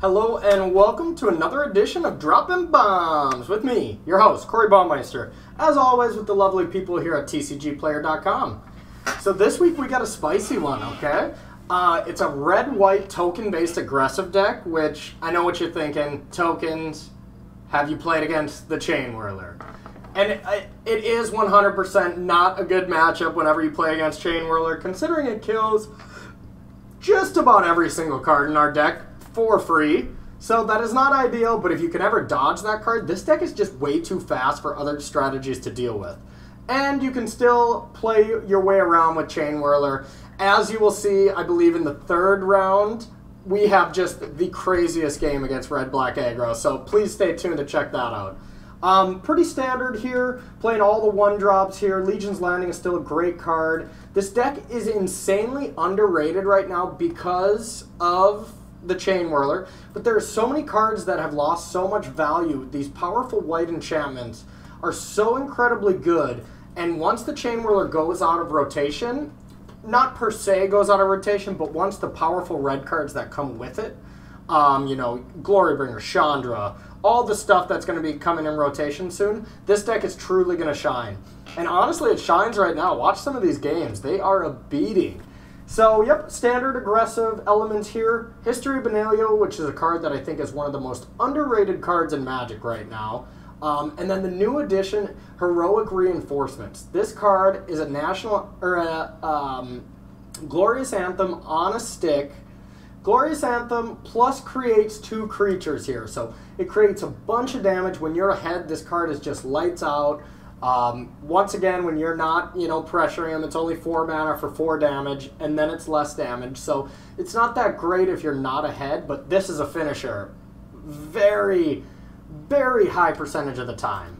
Hello and welcome to another edition of Droppin Baums with me, your host, Corey Baumeister, as always with the lovely people here at TCGplayer.com. So this week we got a spicy one, okay? It's a red-white token-based aggressive deck, which I know what you're thinking. Tokens, have you played against the Chainwhirler? And it is 100% not a good matchup whenever you play against Chainwhirler, considering it kills just about every single card in our deck for free. So that is not ideal, but if you can ever dodge that card, this deck is just way too fast for other strategies to deal with. And you can still play your way around with Chainwhirler. As you will see, I believe in the third round, we have just the craziest game against red-black aggro, so please stay tuned to check that out. Pretty standard here, playing all the one-drops here. Legion's Landing is still a great card. This deck is insanely underrated right now because of the Chainwhirler, but there are so many cards that have lost so much value. These powerful white enchantments are so incredibly good, and once the Chainwhirler goes out of rotation, not per se goes out of rotation, but once the powerful red cards that come with it, you know, Glorybringer, Chandra, all the stuff that's going to be coming in rotation soon, this deck is truly going to shine. And honestly, it shines right now. Watch some of these games. They are a beating. So, yep, standard aggressive elements here. History of Benalish, which is a card that I think is one of the most underrated cards in Magic right now. And then the new addition, Heroic Reinforcements. This card is a national, or a Glorious Anthem on a stick. Glorious Anthem plus creates 2 creatures here. So it creates a bunch of damage. When you're ahead, this card is just lights out. Once again, when you're not, you know, pressuring him, it's only 4 mana for 4 damage, and then it's less damage. So it's not that great if you're not ahead, but this is a finisher. Very, very high percentage of the time.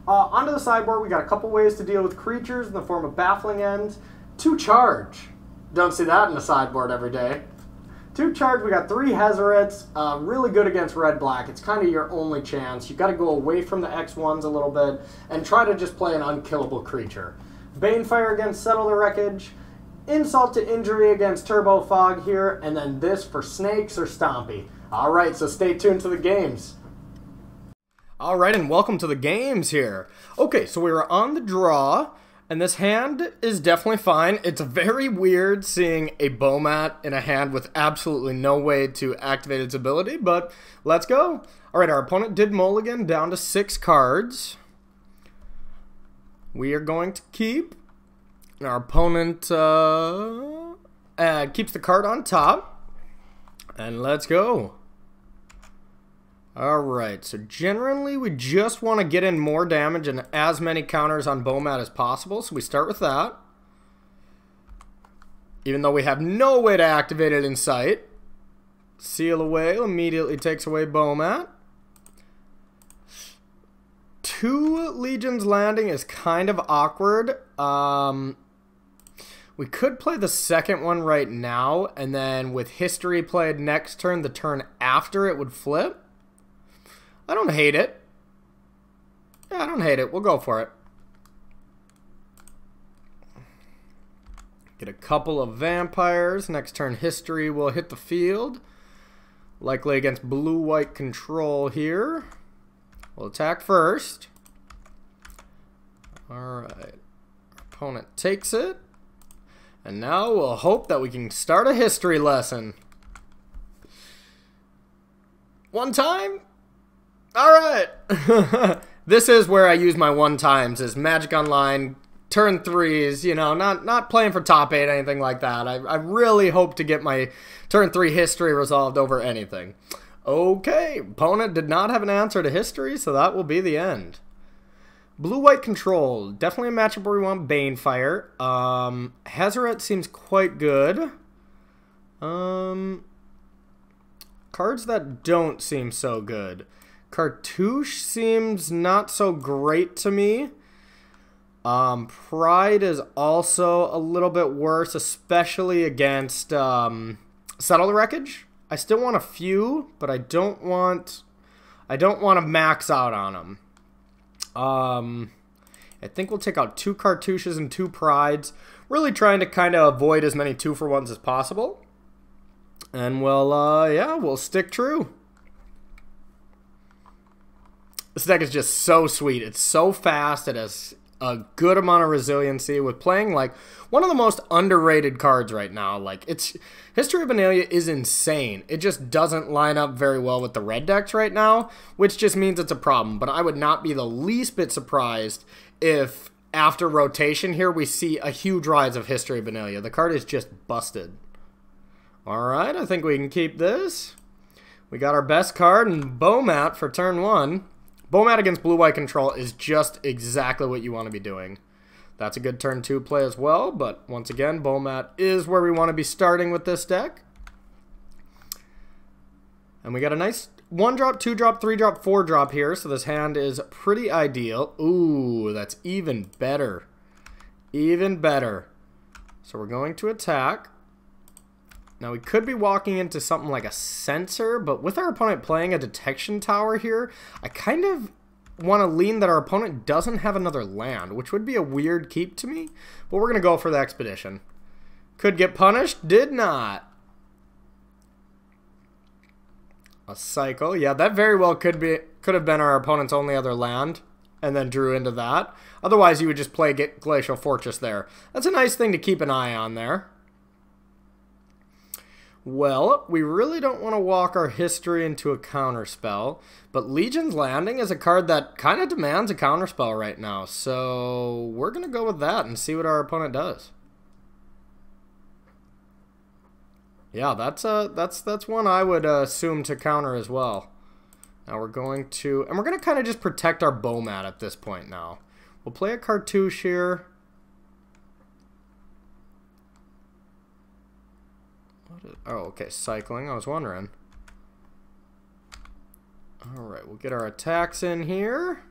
Onto the sideboard, we got a couple ways to deal with creatures in the form of Baffling Ends. 2 charge. Don't see that in the sideboard every day. 2 charge, we got 3 Hezarets, really good against red-black. It's kind of your only chance. You've got to go away from the X1s a little bit and try to just play an unkillable creature. Banefire against Settle the Wreckage, Insult to Injury against Turbo Fog here, and then this for Snakes or Stompy. Alright, so stay tuned to the games. Alright, and welcome to the games here. Okay, so we were on the draw. And this hand is definitely fine. It's very weird seeing a Bomat in a hand with absolutely no way to activate its ability, but let's go. Alright, our opponent did mulligan down to 6 cards. We are going to keep. And our opponent keeps the card on top. And let's go. Alright, so generally we just want to get in more damage and as many counters on Bomat as possible, so we start with that. Even though we have no way to activate it in sight. Seal Away immediately takes away Bomat. 2 Legion's Landing is kind of awkward. We could play the second one right now, and then with History played next turn, the turn after it would flip. I don't hate it. Yeah, I don't hate it. We'll go for it. Get a couple of vampires. Next turn, History will hit the field. Likely against blue-white control here. We'll attack first. Alright. Our opponent takes it. And now we'll hope that we can start a history lesson. One time. Alright! This is where I use my one times, is Magic Online, turn 3s, you know, not playing for top 8, anything like that. I really hope to get my turn 3 history resolved over anything. Okay, opponent did not have an answer to history, so that will be the end. Blue-white control, definitely a matchup where we want Banefire. Hazaret seems quite good. Cards that don't seem so good. Cartouche seems not so great to me. Pride is also a little bit worse, especially against Settle the Wreckage. I still want a few, but I don't want to max out on them. I think we'll take out 2 Cartouches and 2 Prides, really trying to kind of avoid as many 2-for-1s as possible. And we'll, yeah, we'll stick true. This deck is just so sweet. It's so fast. It has a good amount of resiliency with playing like one of the most underrated cards right now. Like, it's History of Benalia is insane. It just doesn't line up very well with the red decks right now, which just means it's a problem. But I would not be the least bit surprised if after rotation here we see a huge rise of History of Benalia. The card is just busted. Alright, I think we can keep this. We got our best card in Bomat for turn 1. Bomat against blue-white control is just exactly what you want to be doing. That's a good turn 2 play as well, but once again, Bomat is where we want to be starting with this deck. And we got a nice 1-drop, 2-drop, 3-drop, 4-drop here, so this hand is pretty ideal. Ooh, that's even better. Even better. So we're going to attack. Now, we could be walking into something like a Censor, but with our opponent playing a Detection Tower here, I kind of want to lean that our opponent doesn't have another land, which would be a weird keep to me, but we're going to go for the Expedition. Could get punished, did not. A Cycle, yeah, that very well could have been our opponent's only other land, and then drew into that. Otherwise, you would just play Glacial Fortress there. That's a nice thing to keep an eye on there. Well, we really don't want to walk our history into a counterspell, but Legion's Landing is a card that kind of demands a counterspell right now, so we're going to go with that and see what our opponent does. Yeah, that's one I would assume to counter as well. Now we're going to kind of just protect our Bomat at this point now. We'll play a Cartouche here. Oh, okay, cycling. I was wondering. Alright, we'll get our attacks in here.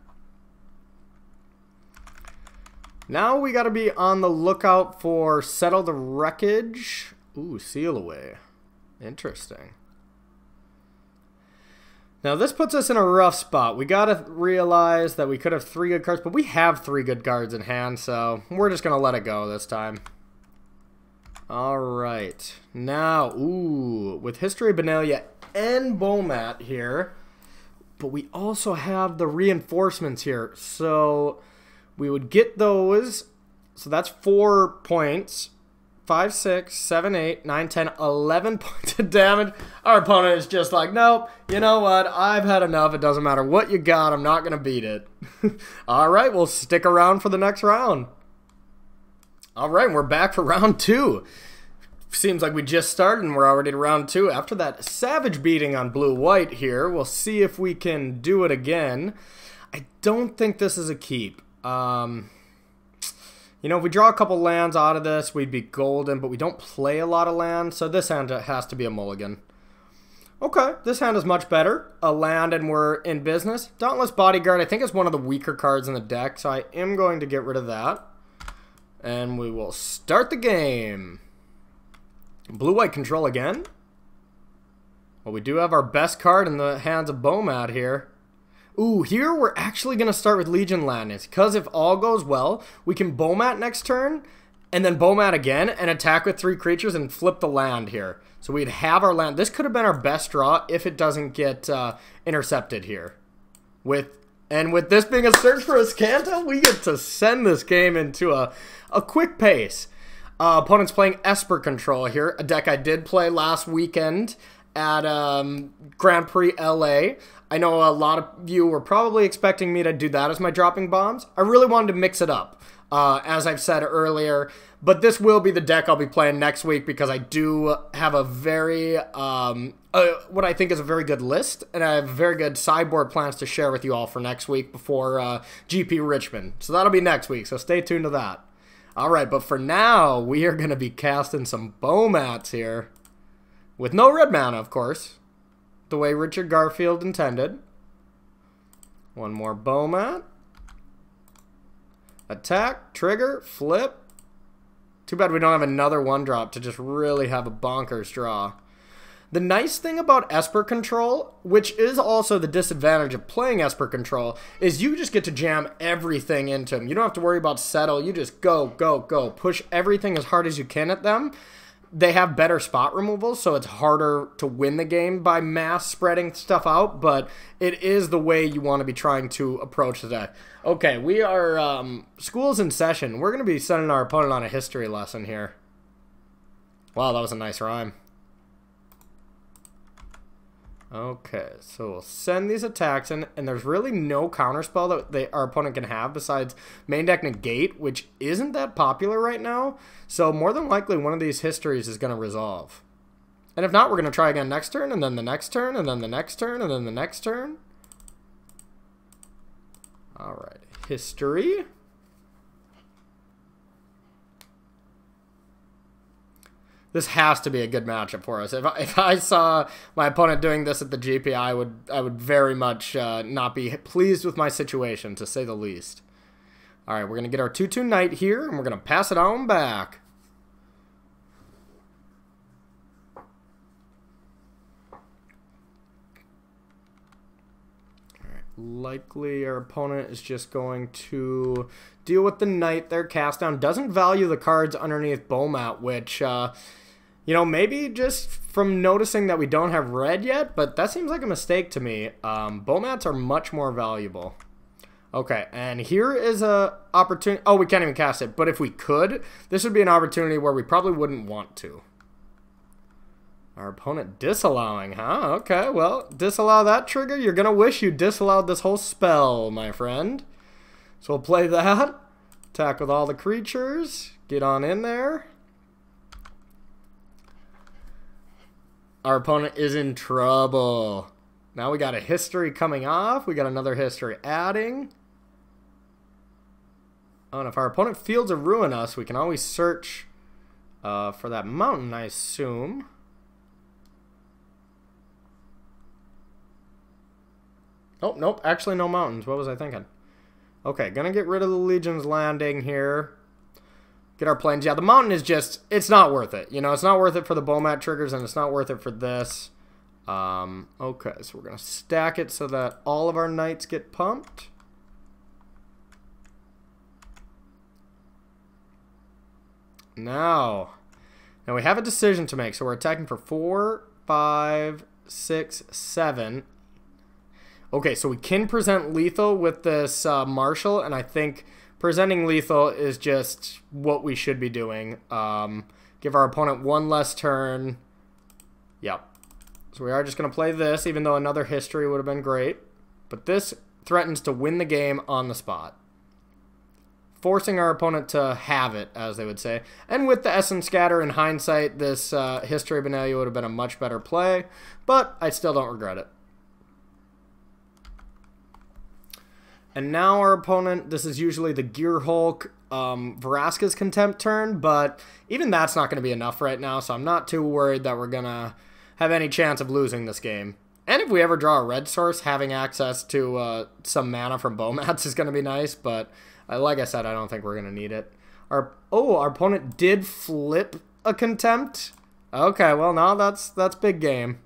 Now we gotta be on the lookout for Settle the Wreckage. Ooh, Seal Away. Interesting. Now this puts us in a rough spot. We gotta realize that we could have 3 good cards, but we have 3 good cards in hand, so we're just gonna let it go this time. Alright, now, ooh, with History of Benalia and Bomat here, but we also have the reinforcements here, so we would get those, so that's 4 points, 5, 6, 7, 8, 9, 10, 11 points of damage. Our opponent is just like, nope, you know what, I've had enough, it doesn't matter what you got, I'm not going to beat it. Alright, we'll stick around for the next round. Alright, we're back for round 2. Seems like we just started and we're already to round 2. After that savage beating on blue-white here, we'll see if we can do it again. I don't think this is a keep. You know, if we draw a couple lands out of this, we'd be golden, but we don't play a lot of lands, so this hand has to be a mulligan. Okay, this hand is much better. A land and we're in business. Dauntless Bodyguard, I think, is one of the weaker cards in the deck, so I am going to get rid of that. And we will start the game. Blue-white control again. Well, we do have our best card in the hands of Bomat here. Ooh, here we're actually going to start with Legion Landings, because if all goes well, we can Bomat next turn, and then Bomat again, and attack with 3 creatures and flip the land here. So we'd have our land. This could have been our best draw if it doesn't get intercepted here. With this being a search for a Scanta, we get to send this game into a quick pace. Opponent's playing Esper Control here, a deck I did play last weekend at Grand Prix LA. I know a lot of you were probably expecting me to do that as my Droppin Baums. I really wanted to mix it up, as I've said earlier. But this will be the deck I'll be playing next week because I do have a very, what I think is a very good list. And I have very good sideboard plans to share with you all for next week before GP Richmond. So that'll be next week, so stay tuned to that. Alright, but for now, we are going to be casting some Bomats here. With no red mana, of course. The way Richard Garfield intended. One more Bomat. Attack, trigger, flip. Too bad we don't have another 1-drop to just really have a bonkers draw. The nice thing about Esper Control, which is also the disadvantage of playing Esper Control, is you just get to jam everything into them. You don't have to worry about settle. You just go, go, go. Push everything as hard as you can at them. they have better spot removal, so it's harder to win the game by mass spreading stuff out, but it is the way you want to be trying to approach the deck. Okay, we are, school's in session. We're going to be sending our opponent on a history lesson here. Wow, that was a nice rhyme. Okay, so we'll send these attacks in, and there's really no counterspell that our opponent can have besides main deck negate, which isn't that popular right now. So more than likely, one of these histories is going to resolve. And if not, we're going to try again next turn, and then the next turn, and then the next turn, and then the next turn. All right, history. This has to be a good matchup for us. If I saw my opponent doing this at the GP, I would very much not be pleased with my situation, to say the least. All right, we're going to get our 2/2 Knight here, and we're going to pass it on back. All right, likely our opponent is just going to deal with the Knight there. Cast down doesn't value the cards underneath Bomat, which... you know, maybe just from noticing that we don't have red yet, but that seems like a mistake to me. Bomats are much more valuable. Okay, and here is a opportunity. Oh, we can't even cast it, but if we could, this would be an opportunity where we probably wouldn't want to. Our opponent disallowing, huh? Okay, well, disallow that trigger. You're going to wish you disallowed this whole spell, my friend. So we'll play that. Attack with all the creatures. Get on in there. Our opponent is in trouble. Now we got a history coming off. We got another history adding. Oh, and if our opponent fields a ruin us, we can always search for that mountain, I assume. Oh, nope. Actually, no mountains. What was I thinking? Okay, gonna get rid of the Legion's Landing here. Get our planes. Yeah, the mountain is just, it's not worth it. You know, it's not worth it for the Bomat triggers, and it's not worth it for this. Okay, so we're going to stack it so that all of our knights get pumped. Now we have a decision to make. So we're attacking for 4, 5, 6, 7. Okay, so we can present lethal with this Marshal, and I think... presenting lethal is just what we should be doing. Give our opponent one less turn. Yep. So we are just going to play this, even though another history would have been great. But this threatens to win the game on the spot. Forcing our opponent to have it, as they would say. And with the Essence Scatter, in hindsight, this history of Benalia would have been a much better play. But I still don't regret it. And now our opponent, this is usually the Gear Hulk, Vraska's Contempt turn, but even that's not going to be enough right now, so I'm not too worried that we're going to have any chance of losing this game. And if we ever draw a red source, having access to some mana from Bomats is going to be nice, but like I said, I don't think we're going to need it. Our opponent did flip a Contempt. Okay, well, now that's big game.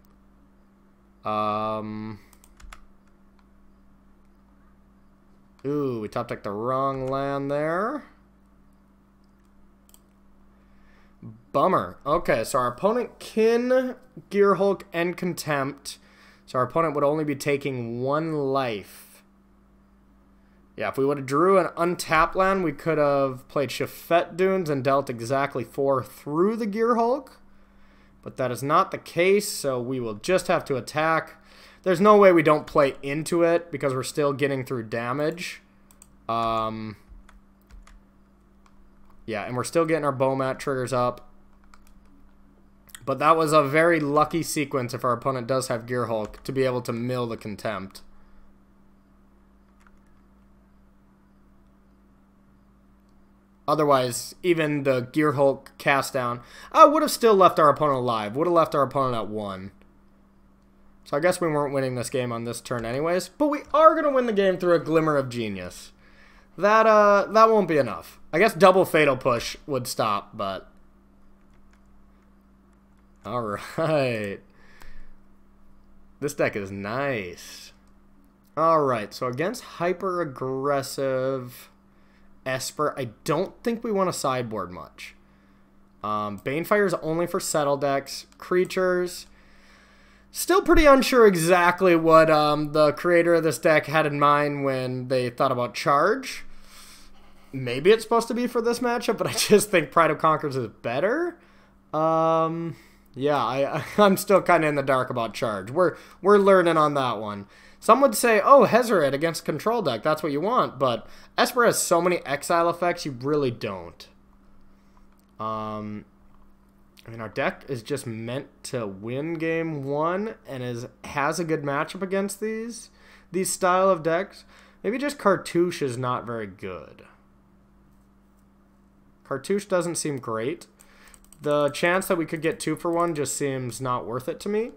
Ooh, we top decked the wrong land there. Bummer. Okay, so our opponent can Gear Hulk and Contempt. So our opponent would only be taking 1 life. Yeah, if we would have drew an untapped land, we could have played Shafet Dunes and dealt exactly 4 through the Gear Hulk. But that is not the case, so we will just have to attack. There's no way we don't play into it because we're still getting through damage. Yeah, and we're still getting our Bomat triggers up. But that was a very lucky sequence if our opponent does have Gear Hulk to be able to mill the Contempt. Otherwise, even the Gear Hulk cast down would have still left our opponent alive. Would have left our opponent at 1. So I guess we weren't winning this game on this turn anyways. But we are going to win the game through a glimmer of genius. That won't be enough. I guess double Fatal Push would stop, but... Alright. This deck is nice. Alright, so against hyper-aggressive Esper, I don't think we want to sideboard much. Banefire is only for settle decks. Creatures. Still pretty unsure exactly what the creator of this deck had in mind when they thought about charge. Maybe it's supposed to be for this matchup, but I just think Pride of Conquerors is better. Yeah, I'm still kind of in the dark about charge. We're learning on that one. Some would say, oh, Hezeret against control deck, that's what you want, but Esper has so many exile effects, you really don't. I mean, our deck is just meant to win game one and has a good matchup against these style of decks. Maybe just Cartouche is not very good. Cartouche doesn't seem great. The chance that we could get 2 for 1 just seems not worth it to me.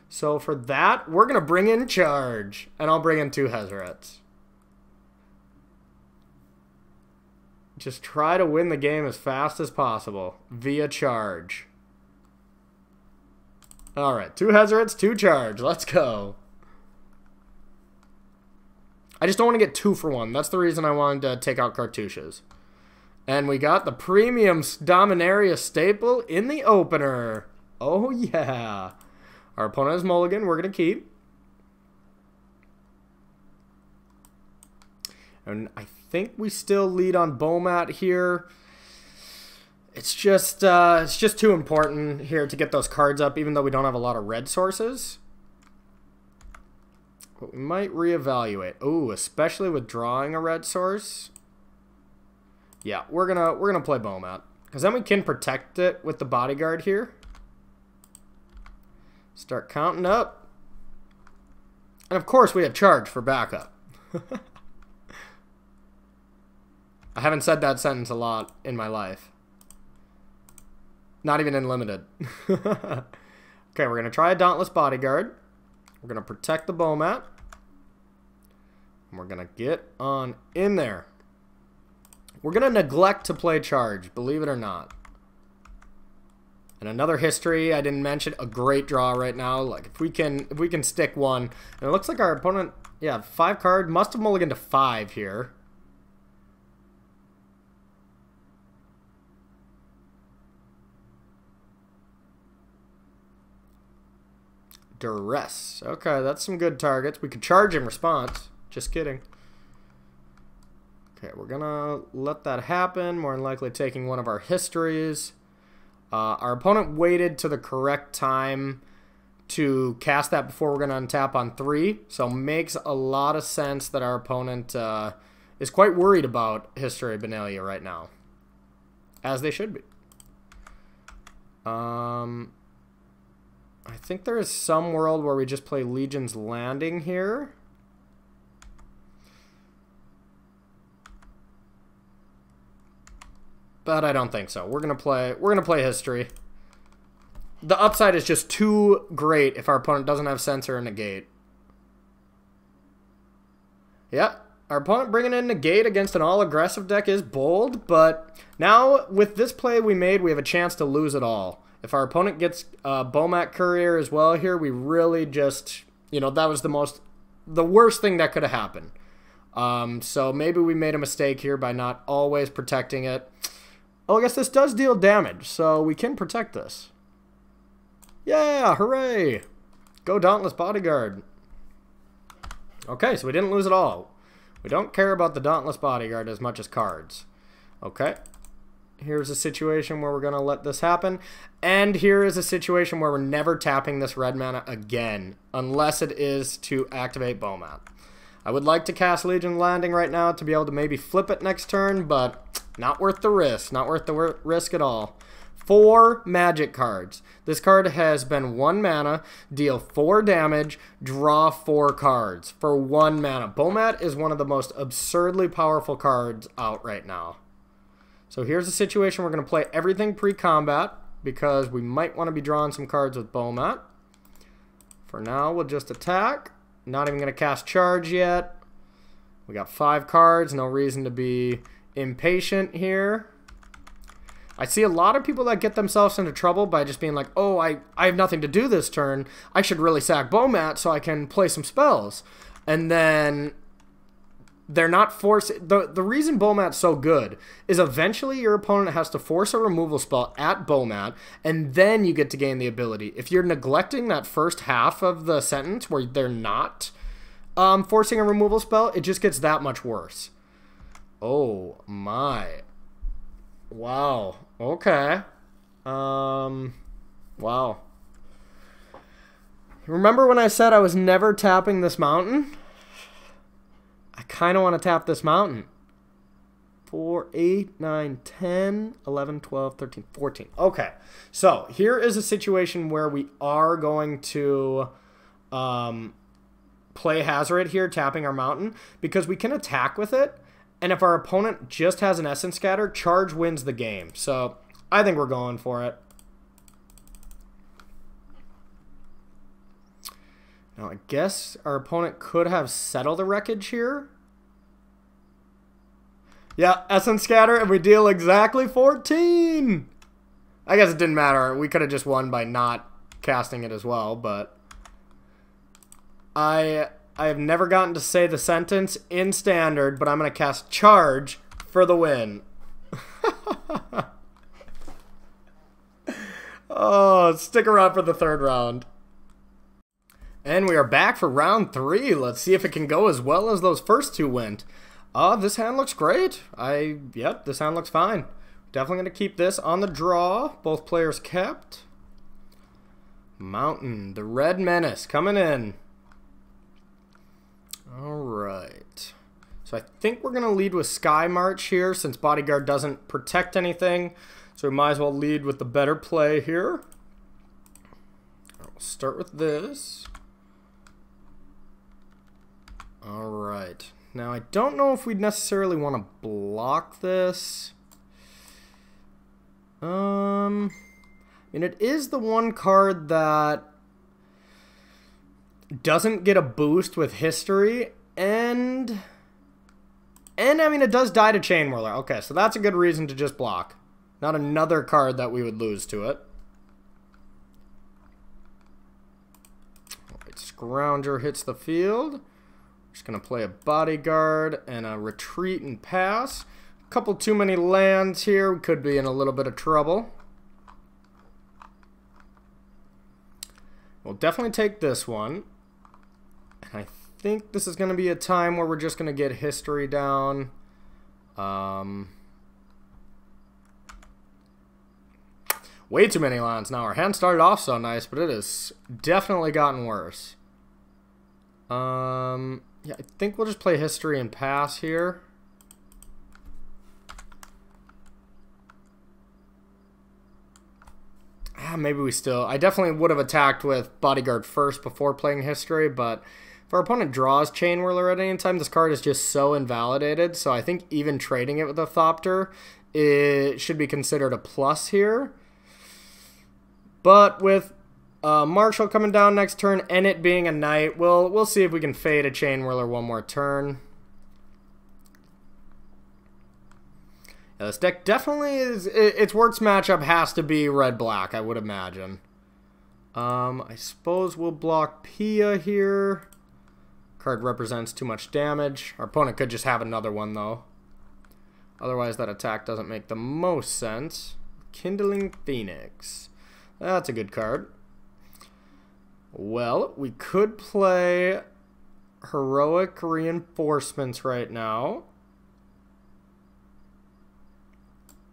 So for that, we're going to bring in charge. And I'll bring in 2 Hezerets. Just try to win the game as fast as possible via charge. Alright, 2 Hezerets, 2 charge. Let's go. I just don't want to get 2 for 1. That's the reason I wanted to take out Cartouches. And we got the premium Dominaria staple in the opener. Oh, yeah. Our opponent is Mulligan. We're going to keep. And I think we still lead on Bomat here. It's just too important here to get those cards up, even though we don't have a lot of red sources. But we might reevaluate. Ooh, especially with drawing a red source. Yeah, we're gonna play Bomat, because then we can protect it with the bodyguard here. Start counting up. And of course we have charge for backup. I haven't said that sentence a lot in my life. Not even in Limited. Okay, we're going to try a Dauntless Bodyguard. We're going to protect the Bomat. And we're going to get on in there. We're going to neglect to play charge, believe it or not. And another history I didn't mention, a great draw right now. Like if we can stick one. And it looks like our opponent, yeah, 5 card, must have mulliganed to 5 here. Duress. Okay, that's some good targets. We could charge in response. Just kidding. Okay, we're gonna let that happen. More than likely taking one of our histories. Our opponent waited to the correct time to cast that before we're gonna untap on 3. So makes a lot of sense that our opponent is quite worried about History of Benalia right now. As they should be. I think there is some world where we just play Legion's Landing here. But I don't think so. We're gonna play History. The upside is just too great if our opponent doesn't have Censor and Negate. Yeah, our opponent bringing in Negate against an all-aggressive deck is bold, but now with this play we made, we have a chance to lose it all. If our opponent gets Bomat Courier as well here, we really just, you know, that was the worst thing that could have happened. So maybe we made a mistake here by not always protecting it. Oh, I guess this does deal damage, so we can protect this. Yeah, hooray! Go Dauntless Bodyguard. Okay, so we didn't lose it all. We don't care about the Dauntless Bodyguard as much as cards. Okay. Here's a situation where we're going to let this happen. And here is a situation where we're never tapping this red mana again, unless it is to activate Bomat. I would like to cast Legion Landing right now to be able to maybe flip it next turn, but not worth the risk. Not worth the risk at all. 4 magic cards. This card has been 1 mana, deal 4 damage, draw 4 cards for 1 mana. Bomat is one of the most absurdly powerful cards out right now. So here's a situation we're going to play everything pre-combat because we might want to be drawing some cards with Bomat. For now, we'll just attack. Not even going to cast charge yet. We got 5 cards. No reason to be impatient here. I see a lot of people that get themselves into trouble by just being like, oh, I have nothing to do this turn. I should really sack Bomat so I can play some spells. And then they're not forced. The reason Bomat's so good is eventually your opponent has to force a removal spell at Bomat, and then you get to gain the ability. If you're neglecting that first half of the sentence where they're not forcing a removal spell, it just gets that much worse. Oh my. Wow. Okay. Wow. Remember when I said I was never tapping this mountain? I kind of want to tap this mountain. 4, 8, 9, 10, 11, 12, 13, 14. Okay. So here is a situation where we are going to play Hazoret here, tapping our mountain, because we can attack with it. And if our opponent just has an Essence Scatter, charge wins the game. So I think we're going for it. Now, I guess our opponent could have settled the wreckage here. Yeah, Essence Scatter, and we deal exactly 14. I guess it didn't matter. We could have just won by not casting it as well, but I have never gotten to say the sentence in Standard, but I'm going to cast Charge for the win. Oh, stick around for the third round. And we are back for round 3. Let's see if it can go as well as those first two went. This hand looks great. Yep, this hand looks fine. Definitely going to keep this on the draw. Both players kept. Mountain, the Red Menace coming in. Alright. So I think we're going to lead with Skymarch here since Bodyguard doesn't protect anything. So we might as well lead with the better play here. We'll start with this. Alright. Now, I don't know if we'd necessarily want to block this. And it is the one card that doesn't get a boost with history, and I mean, it does die to Chainwhirler. Okay, so that's a good reason to just block. Not another card that we would lose to it. Alright, Scrounger hits the field. Just going to play a Bodyguard and a Retreat and pass. A couple too many lands here. We could be in a little bit of trouble. We'll definitely take this one. And I think this is going to be a time where we're just going to get history down. Way too many lands now. Our hand started off so nice, but it has definitely gotten worse. Yeah, I think we'll just play history and pass here. Maybe we still... I definitely would have attacked with Bodyguard first before playing history, but if our opponent draws Chainwhirler at any time, this card is just so invalidated, so I think even trading it with a Thopter, it should be considered a plus here. But with Marshal coming down next turn and it being a knight, we'll see if we can fade a Chainwhirler one more turn. Yeah, this deck definitely is... its worst matchup has to be red-black, I would imagine. I suppose we'll block Pia here. Card represents too much damage. Our opponent could just have another one, though. Otherwise, that attack doesn't make the most sense. Kindling Phoenix. That's a good card. Well, we could play Heroic Reinforcements right now.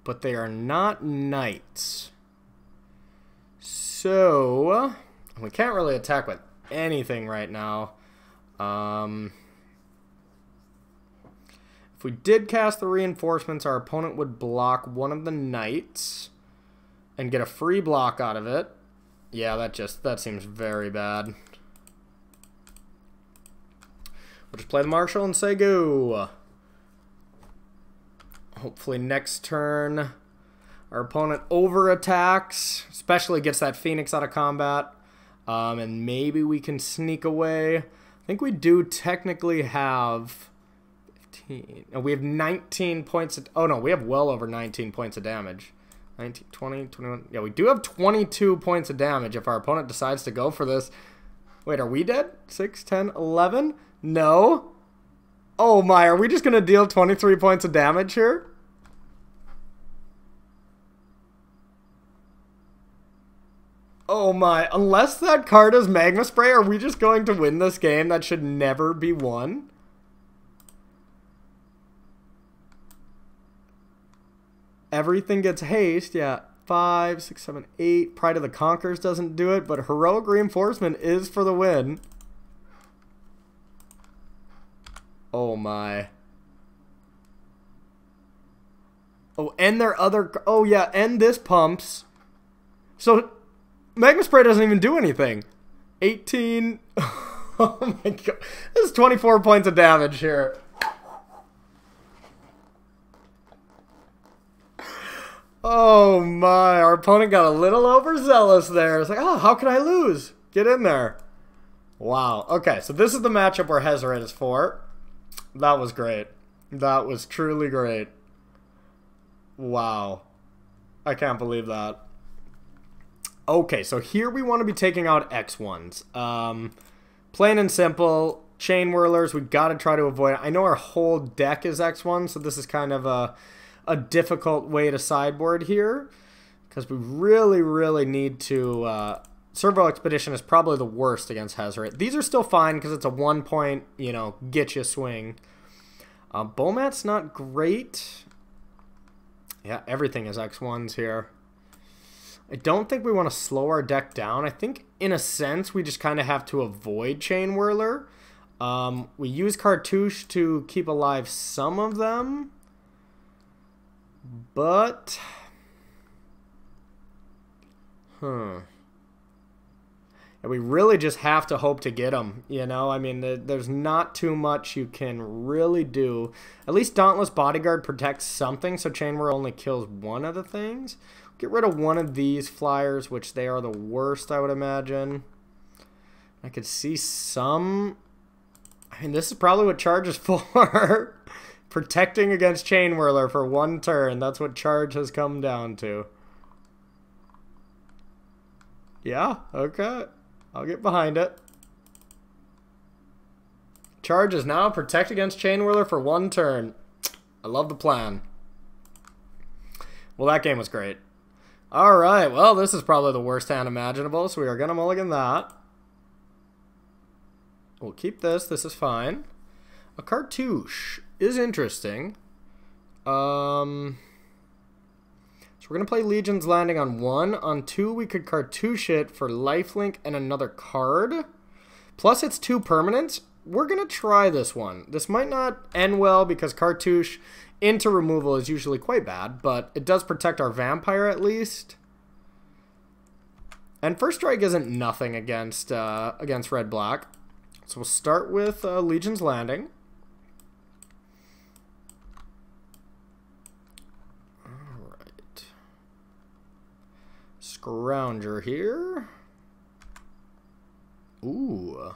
But they are not knights. So, we can't really attack with anything right now. If we did cast the reinforcements, our opponent would block one of the knights and get a free block out of it. Yeah, that seems very bad. We'll just play the Marshal and say go. Hopefully next turn our opponent over-attacks, especially gets that Phoenix out of combat, and maybe we can sneak away. I think we do technically have 15. No, we have 19 points. Oh, no, we have well over 19 points of damage. 19, 20, 21. Yeah, we do have 22 points of damage if our opponent decides to go for this. Wait, are we dead? 6, 10, 11? No. Oh my, are we just going to deal 23 points of damage here? Oh my, unless that card is Magma Spray, are we just going to win this game that should never be won? Everything gets haste, yeah. 5, 6, 7, 8. Pride of the Conquerors doesn't do it, but Heroic Reinforcement is for the win. Oh my. Oh, and their other... Oh yeah, and this pumps. So, Magma Spray doesn't even do anything. 18... Oh my god. This is 24 points of damage here. Oh my, our opponent got a little overzealous there. It's like, oh, how can I lose? Get in there. Wow. Okay, so this is the matchup where Hezret is for. That was great. That was truly great. Wow. I can't believe that. Okay, so here we want to be taking out X1s. Plain and simple, Chainwhirlers, we got to try to avoid it. I know our whole deck is X1, so this is kind of a difficult way to sideboard here, because we really need to... Servo Expedition is probably the worst against Hezret. These are still fine because it's a 1 point, you know, get you swing. Bomat's not great. Yeah, everything is X1s here. I don't think we want to slow our deck down. I think, in a sense, we just kind of have to avoid Chainwhirler. We use Cartouche to keep alive some of them. But... And we really just have to hope to get them, you know? I mean, there's not too much you can really do. At least Dauntless Bodyguard protects something, so Chainwhirler only kills one of the things. Get rid of one of these flyers, which they are the worst, I would imagine. I could see some... I mean, this is probably what Charge is for. Protecting against Chainwhirler for 1 turn. That's what Charge has come down to. Yeah, okay. I'll get behind it. Charge is now protect against Chainwhirler for 1 turn. I love the plan. Well, that game was great. Alright, well, this is probably the worst hand imaginable, so we are going to mulligan that. We'll keep this. This is fine. A Cartouche is interesting. So we're going to play Legion's Landing on 1. On 2, we could Cartouche it for lifelink and another card. Plus, it's 2 permanents. We're going to try this one. This might not end well because Cartouche into removal is usually quite bad, but it does protect our Vampire at least. And First Strike isn't nothing against Red-Black. So we'll start with Legion's Landing. Scrounger here. Ooh.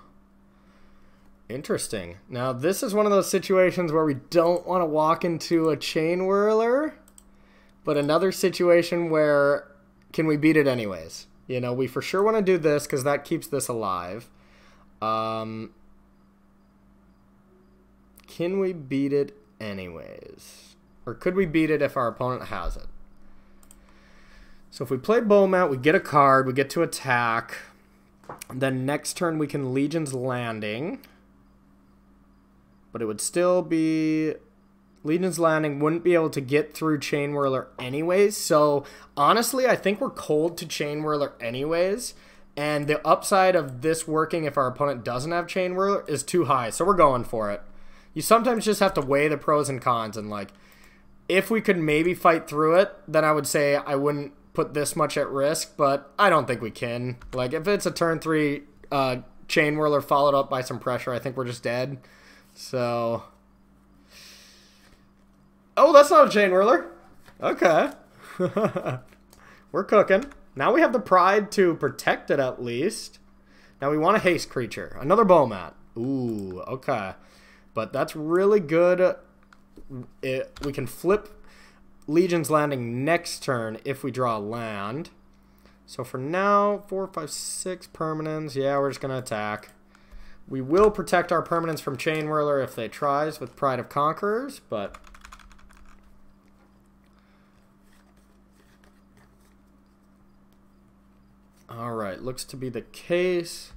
Interesting. Now, this is one of those situations where we don't want to walk into a Chainwhirler, but another situation where can we beat it anyways? You know, we for sure want to do this because that keeps this alive. Can we beat it anyways? Or could we beat it if our opponent has it? So if we play Bowmat, we get a card, we get to attack. Then next turn we can Legion's Landing. But it would still be... Legion's Landing wouldn't be able to get through Chainwhirler anyways. So honestly, I think we're cold to Chainwhirler anyways. And the upside of this working if our opponent doesn't have Chainwhirler is too high. So we're going for it. You sometimes just have to weigh the pros and cons. And like, if we could maybe fight through it, then I would say I wouldn't put this much at risk, but I don't think we can. Like, if it's a turn 3 Chainwhirler followed up by some pressure, I think we're just dead. So... Oh, that's not a Chainwhirler. Okay. We're cooking. Now we have the pride to protect it at least. Now we want a haste creature. Another Bowmat. Ooh, okay. But that's really good. We can flip Legion's Landing next turn if we draw a land. So for now, 4, 5, 6 permanents. Yeah, we're just going to attack. We will protect our permanents from Chainwhirler if they tries with Pride of Conquerors, but... Alright, looks to be the case.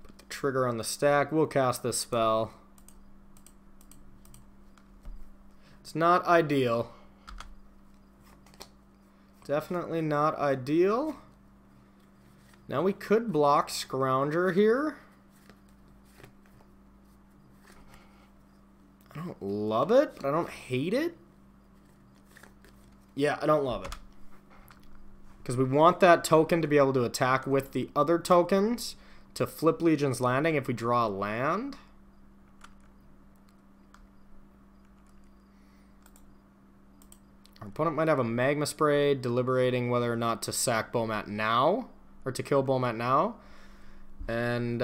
Put the trigger on the stack. We'll cast this spell. It's not ideal. Definitely not ideal. Now we could block Scrounger here. I don't love it, but I don't hate it. Yeah, I don't love it. Because we want that token to be able to attack with the other tokens to flip Legion's Landing if we draw a land. Our opponent might have a Magma Spray, deliberating whether or not to sack Bomat now, or to kill Bomat now. And,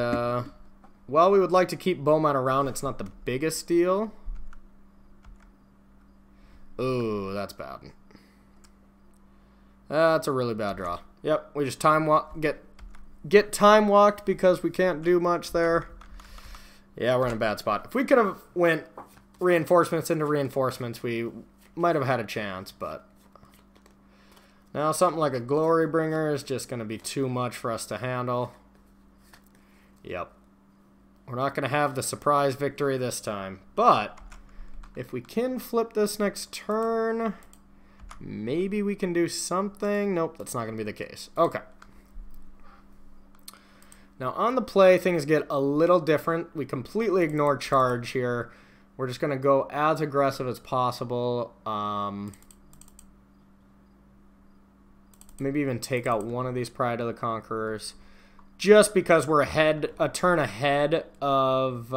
while we would like to keep Bomat around, it's not the biggest deal. Ooh, that's bad. That's a really bad draw. Yep, we just get time walked because we can't do much there. Yeah, we're in a bad spot. If we could have went reinforcements into reinforcements, we might have had a chance, but now something like a Glory Bringer is just going to be too much for us to handle. Yep. We're not going to have the surprise victory this time, but if we can flip this next turn, maybe we can do something. Nope, that's not going to be the case. Okay. Now on the play, things get a little different. We completely ignore charge here. We're just going to go as aggressive as possible. Maybe even take out one of these Pride of the Conquerors. Just because we're a turn ahead of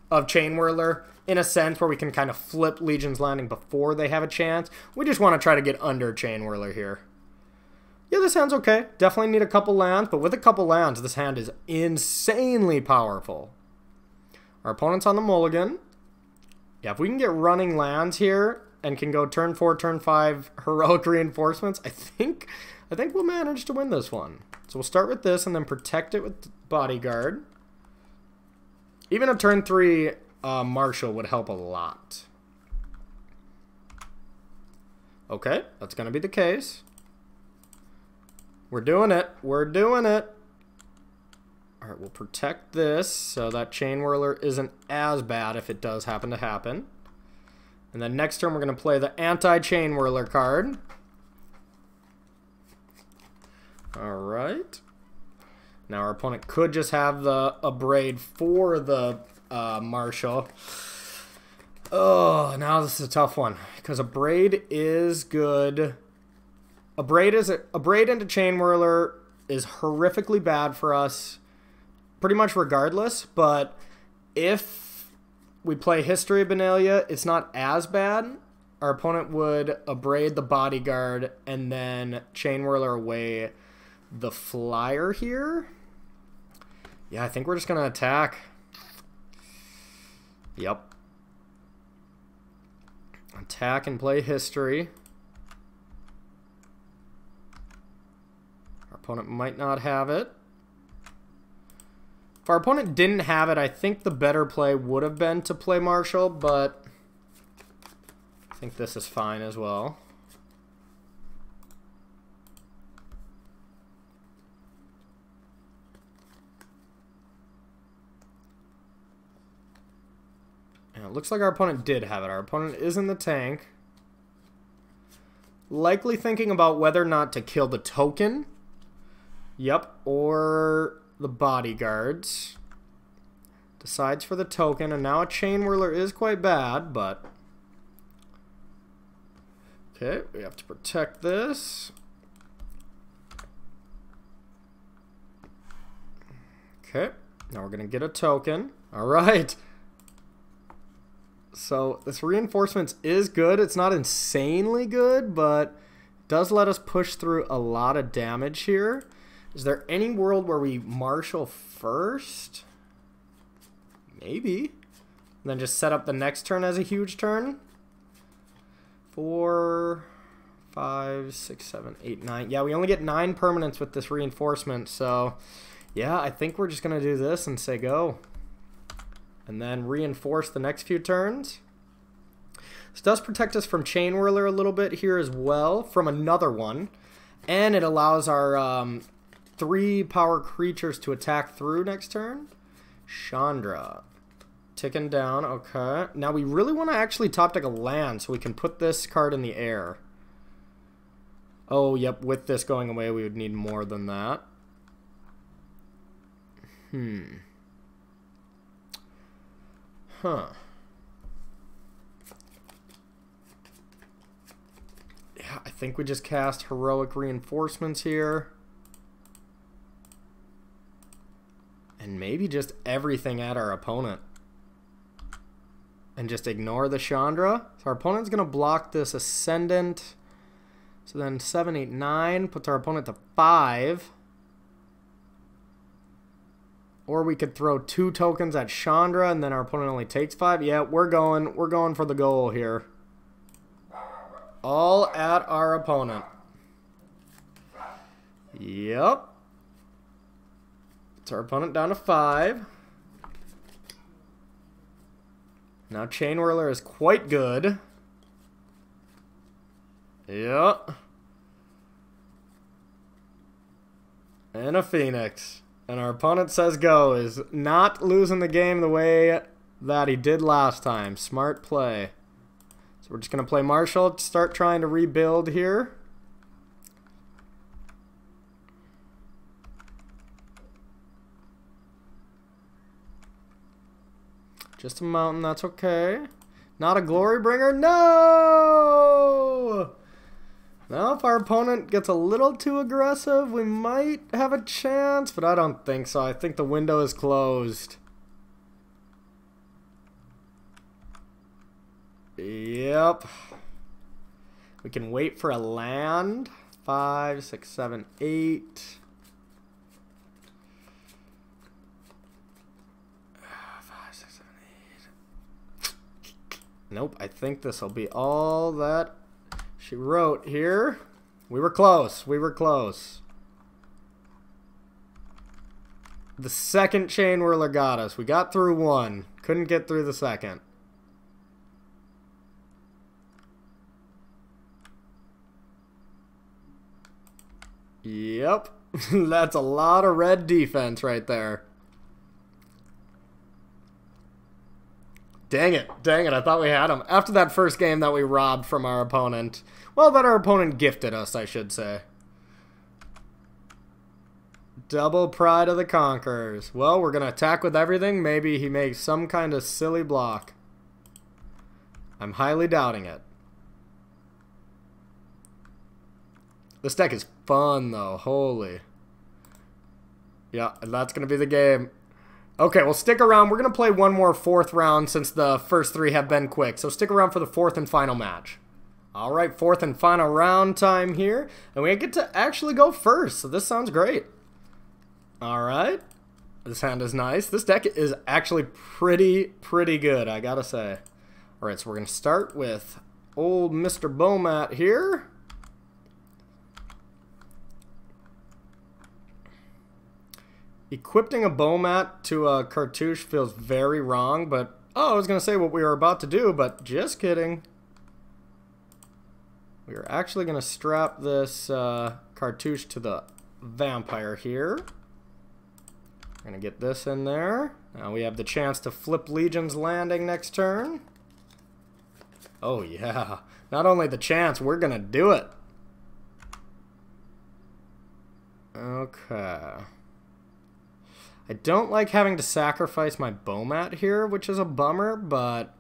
Chainwhirler, in a sense, where we can kind of flip Legion's Landing before they have a chance. We just want to try to get under Chainwhirler here. Yeah, this hand's okay. Definitely need a couple lands, but with a couple lands, this hand is insanely powerful. Our opponent's on the mulligan. Yeah, if we can get running lands here and can go turn 4, turn 5 heroic reinforcements, I think we'll manage to win this one. So we'll start with this and then protect it with Bodyguard. Even a turn 3 Marshal would help a lot. Okay, that's going to be the case. We're doing it. We're doing it. Alright, we'll protect this so that Chainwhirler isn't as bad if it does happen to happen. And then next turn we're going to play the anti-Chainwhirler card. Alright. Now our opponent could just have the Abrade for the Marshal. Oh, now this is a tough one. Because Abrade is good. Abrade into Chainwhirler is horrifically bad for us. Pretty much regardless. But if we play History of Benalia, it's not as bad. Our opponent would Abrade the Bodyguard and then Chainwhirler away the flyer here. Yeah, I think we're just going to attack. Yep. Attack and play History. Our opponent might not have it. If our opponent didn't have it, I think the better play would have been to play Marshal, but I think this is fine as well. And it looks like our opponent did have it. Our opponent is in the tank. Likely thinking about whether or not to kill the token. Yep, or the bodyguards. Decides for the token, and now a Chainwhirler is quite bad, but... Okay, we have to protect this. Okay, now we're going to get a token. Alright. So, this reinforcements is good. It's not insanely good, but it does let us push through a lot of damage here. Is there any world where we Marshal first? Maybe. And then just set up the next turn as a huge turn. 4, 5, 6, 7, 8, 9. Yeah, we only get 9 permanents with this reinforcement, so Yeah, I think we're just going to do this and say go. And then reinforce the next few turns. This does protect us from Chainwhirler a little bit here as well, from another one. And it allows our 3 power creatures to attack through next turn. Chandra. Ticking down, okay. Now we really want to actually top deck a land so we can put this card in the air. Oh, yep, with this going away we would need more than that. Huh. Yeah, I think we just cast Heroic Reinforcements here. And maybe just everything at our opponent. And just ignore the Chandra. So our opponent's going to block this Ascendant. So then 7, 8, 9 puts our opponent to 5. Or we could throw 2 tokens at Chandra and then our opponent only takes 5. Yeah, we're going for the goal here. All at our opponent. Yep. It's our opponent down to 5. Now Chainwhirler is quite good. Yep. And a Phoenix. And our opponent says go. Is not losing the game the way that he did last time. Smart play. So we're just going to play Marshal to start trying to rebuild here. Just a mountain, that's okay. Not a glory bringer? No! Now, if our opponent gets a little too aggressive, we might have a chance, but I don't think so. I think the window is closed. Yep. We can wait for a land. 5, 6, 7, 8. Nope, I think this will be all that she wrote here. We were close. We were close. The second Chainwhirler got us. We got through one. Couldn't get through the second. Yep. That's a lot of red defense right there. Dang it, I thought we had him. After that first game that we robbed from our opponent. Well, that our opponent gifted us, I should say. Double Pride of the Conquerors. Well, we're going to attack with everything. Maybe he makes some kind of silly block. I'm highly doubting it. This deck is fun, though. Holy. Yeah, that's going to be the game. Okay, well, stick around. We're going to play one more 4th round since the first 3 have been quick. So stick around for the 4th and final match. All right, 4th and final round time here. And we get to actually go first, so this sounds great. All right. This hand is nice. This deck is actually pretty good, I got to say. All right, so we're going to start with old Mr. Bomat here. Equipping a Bomat to a Cartouche feels very wrong, but... Oh, I was going to say what we were about to do, but just kidding. We are actually going to strap this Cartouche to the Vampire here. We're going to get this in there. Now we have the chance to flip Legion's Landing next turn. Oh, yeah. Not only the chance, we're going to do it. Okay. I don't like having to sacrifice my Bomat here, which is a bummer, but...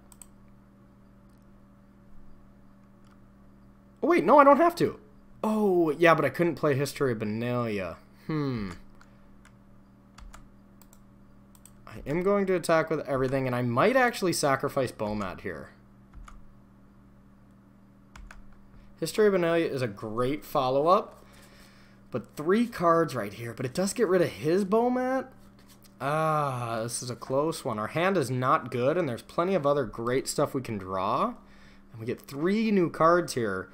Oh, wait, no, I don't have to. Oh, yeah, but I couldn't play History of Benalia. I am going to attack with everything, and I might actually sacrifice Bomat here. History of Benalia is a great follow-up, but 3 cards right here, but it does get rid of his Bomat. Ah, this is a close one. Our hand is not good, and there's plenty of other great stuff we can draw. And we get 3 new cards here.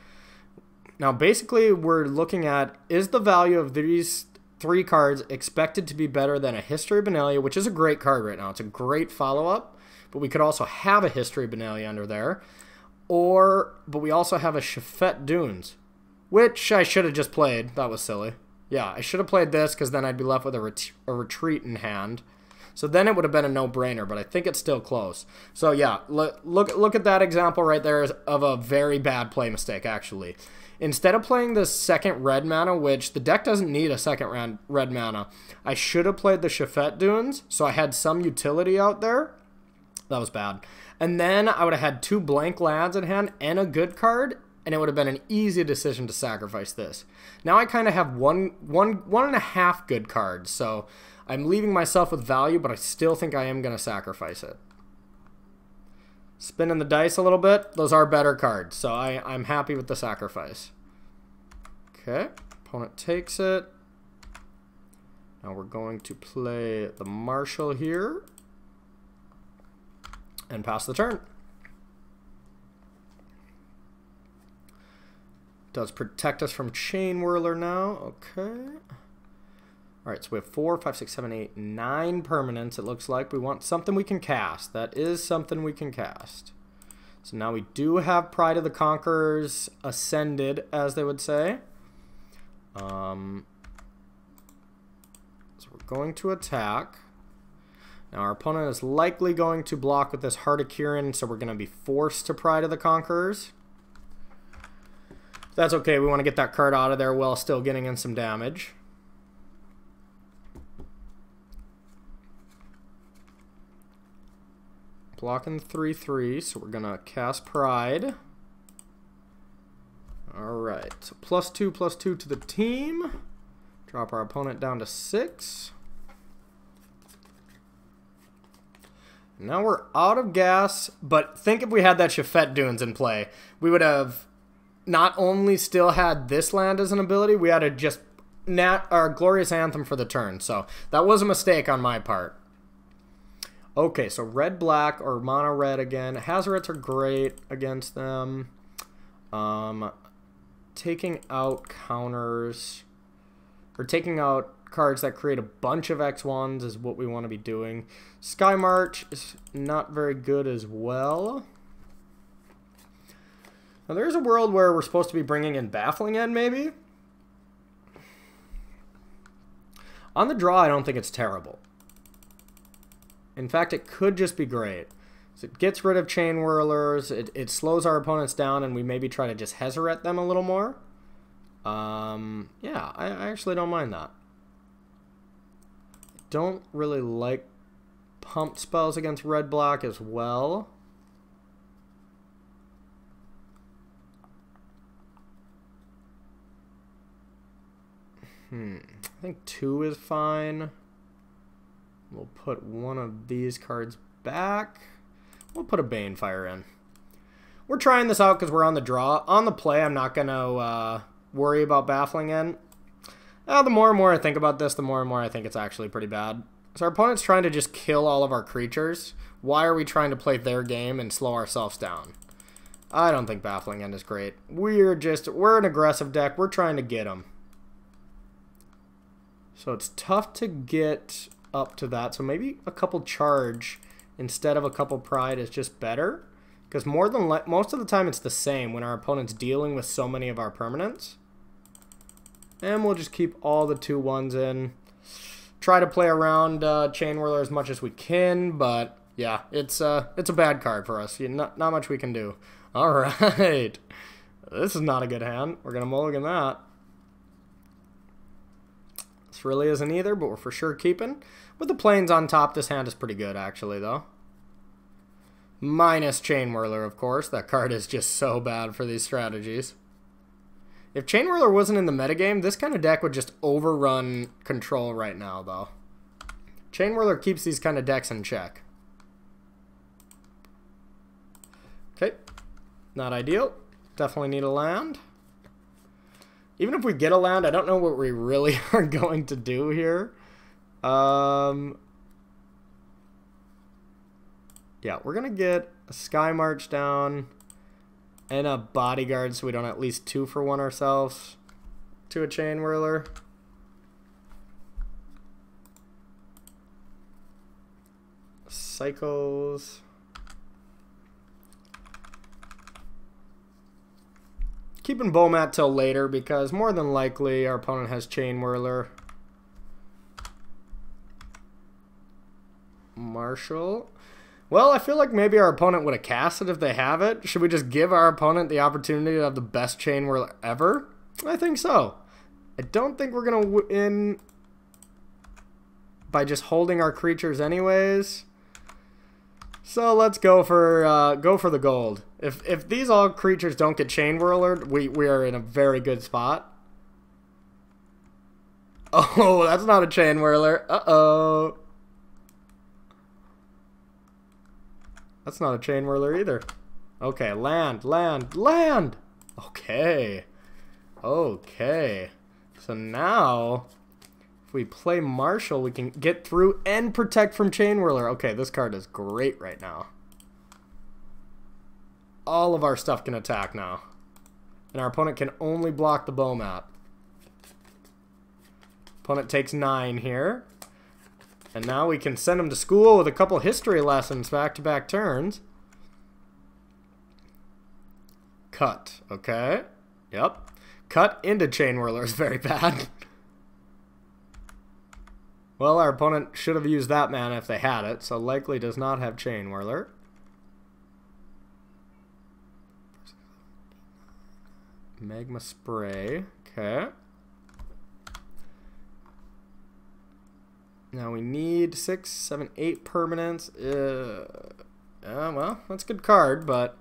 Now, basically, we're looking at, is the value of these 3 cards expected to be better than a History of Benalia, which is a great card right now. It's a great follow-up, but we could also have a History of Benalia under there. But we also have a Shafet Dunes, which I should have just played. That was silly. Yeah, I should have played this because then I'd be left with a retreat in hand. So then it would have been a no-brainer, but I think it's still close. So yeah, look at that example right there of a very bad play mistake, actually. Instead of playing the second red mana, which the deck doesn't need a second red mana, I should have played the Shafet Dunes, so I had some utility out there. That was bad. And then I would have had 2 blank lands in hand and a good card, and it would have been an easy decision to sacrifice this. Now I kind of have one and a half good cards, so I'm leaving myself with value, but I still think I am going to sacrifice it. Spinning the dice a little bit, those are better cards, so I'm happy with the sacrifice. Okay, opponent takes it. Now we're going to play the Marshal here and pass the turn. Does protect us from Chainwhirler now. Okay. Alright, so we have 4, 5, 6, 7, 8, 9 permanents, it looks like. We want something we can cast. That is something we can cast. So now we do have Pride of the Conquerors ascended, as they would say. So we're going to attack. Now our opponent is likely going to block with this Heart of Kirin, so we're going to be forced to Pride of the Conquerors. That's okay, we want to get that card out of there while still getting in some damage. Blocking 3/3, so we're gonna cast Pride. Alright, so +2/+2 to the team. Drop our opponent down to 6. Now we're out of gas, but think if we had that Shafet Dunes in play, we would have not only still had this land as an ability, we had to just our Glorious Anthem for the turn. So that was a mistake on my part. Okay, so red-black or mono-red again. Hazarets are great against them. Taking out counters, or taking out cards that create a bunch of X1s is what we want to be doing. Skymarcher is not very good as well. Now there's a world where we're supposed to be bringing in Baffling End, maybe? On the draw, I don't think it's terrible. In fact, it could just be great. So it gets rid of Chainwhirlers, it slows our opponents down, and we maybe try to just Hezeret them a little more. Yeah, I actually don't mind that. I don't really like pumped spells against red-black as well. I think 2 is fine. We'll put one of these cards back. We'll put a Banefire in. We're trying this out because we're on the draw. On the play, I'm not going to worry about Baffling End. The more and more I think about this, the more and more I think it's actually pretty bad. So our opponent's trying to just kill all of our creatures. Why are we trying to play their game and slow ourselves down? I don't think Baffling End is great. We're an aggressive deck. We're trying to get them. So it's tough to get up to that. So maybe a couple charge instead of a couple pride is just better. Because most of the time it's the same when our opponent's dealing with so many of our permanents. And we'll just keep all the 2/1s in. Try to play around Chainwhirler as much as we can, but yeah, it's a bad card for us. Not much we can do. All right. This is not a good hand. We're going to mulligan that. This really isn't either, but we're for sure keeping. With the plains on top, this hand is pretty good, actually, though. Minus Chainwhirler, of course. That card is just so bad for these strategies. If Chainwhirler wasn't in the metagame, this kind of deck would just overrun control right now, though. Chainwhirler keeps these kind of decks in check. Okay. Not ideal. Definitely need a land. Even if we get a land, I don't know what we really are going to do here. Yeah, we're going to get a Skymarcher down and a Bodyguard so we don't at least 2-for-1 ourselves to a Chainwhirler. cycles. Keeping Bomat till later because more than likely our opponent has Chainwhirler. Marshal. Well, I feel like maybe our opponent would have cast it if they have it. Should we just give our opponent the opportunity to have the best Chainwhirler ever? I think so. I don't think we're going to win by just holding our creatures anyways. So let's go for the gold. If these all creatures don't get Chainwhirlered, we are in a very good spot. Oh, that's not a Chainwhirler. Uh-oh. That's not a Chainwhirler either. Okay, land, land, land! Okay. Okay. So now, if we play Marshal, we can get through and protect from Chainwhirler. Okay, this card is great right now. All of our stuff can attack now. And our opponent can only block the Bomat. Opponent takes 9 here. And now we can send him to school with a couple history lessons back-to-back turns. Cut. Okay. Yep. Cut into Chainwhirler is very bad. Well, our opponent should have used that mana if they had it, so likely does not have Chainwhirler. Magma Spray. Okay. Now we need 6, 7, 8 permanents. Well, that's a good card, but